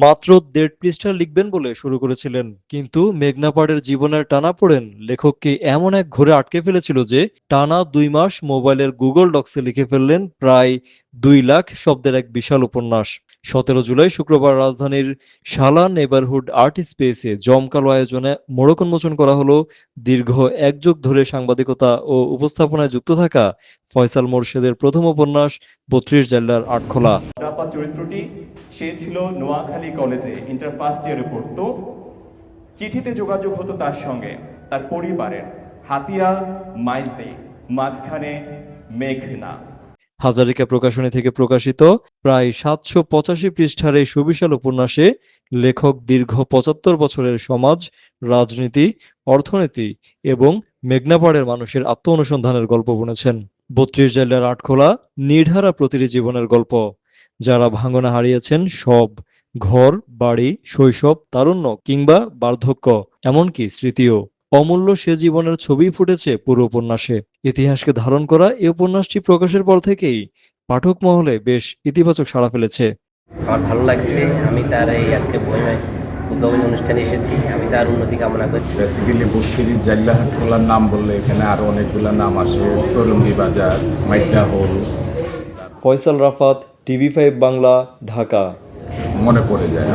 মাত্র ১.৫ পৃষ্ঠা লিখবেন বলে শুরু করেছিলেন, কিন্তু মেঘনা পাড়ের জীবনের টানাপোড়েন লেখককে এমন এক ঘোরে আটকে ফেলেছিল যে টানা ২ মাস মোবাইলের গুগল ডক্সে লিখে ফেললেন প্রায় ২ লাখ শব্দের এক বিশাল উপন্যাস। ১৭ জুলাই শুক্রবার রাজধানীর শালা নেবারহুড আর্ট স্পেসে জমকালো আয়োজনে মোড়ক উন্মোচন করা হলো দীর্ঘ এক যুগ ধরে সাংবাদিকতা ও উপস্থাপনায় যুক্ত থাকা ফয়সাল মোরশেদের প্রথম উপন্যাস ৩২ জাইলার আটখোলা। চরিত্রটি সে ছিল নোয়াখালী কলেজে ইন্টার ফার্স্ট ইয়ারে পড়তো। চিঠিতে যোগাযোগ হতো তার সঙ্গে তার পরিবারের, হাতিয়া মাইজদি, মাঝখানে মেঘনা। হাজারিকা প্রকাশনী থেকে প্রকাশিত প্রায় ৭৮৫ পৃষ্ঠার এই সুবিশাল উপন্যাসে লেখক দীর্ঘ ৭৫ বছরের সমাজ, রাজনীতি, অর্থনীতি এবং মেঘনাপাড়ের মানুষের আত্ম অনুসন্ধানের গল্প বুনেছেন। ৩২ জাইলার আটখোলা নির্ধারা প্রতিটি জীবনের গল্প, যারা ভাঙনে হারিয়েছেন সব, ঘর, বাড়ি, শৈশব, তারুণ্য কিংবা বার্ধক্য, এমনকি স্মৃতিও। অমূল্য সে জীবনের ছবি ফুটেছে পুরো উপন্যাসে। ইতিহাসকে ধারণ করা এই উপন্যাসটি প্রকাশের পর থেকেই পাঠক মহলে বেশ ইতিবাচক সাড়া ফেলেছে। আমার ভালো লাগছে। আমি তার এই আজকে বই উদ্বোধনী অনুষ্ঠানে এসেছি। আমি তার উন্নতি কামনা করি। বেসিক্যালি ৩২ জাইলা হাটখোলার নাম বললে এখানে আরো অনেকগুলো নাম আসে, চৌরঙ্গি বাজার, মাইডা হোল। ফয়সাল রাফাত, টিভি5 বাংলা, ঢাকা। মনে পড়ে যায়।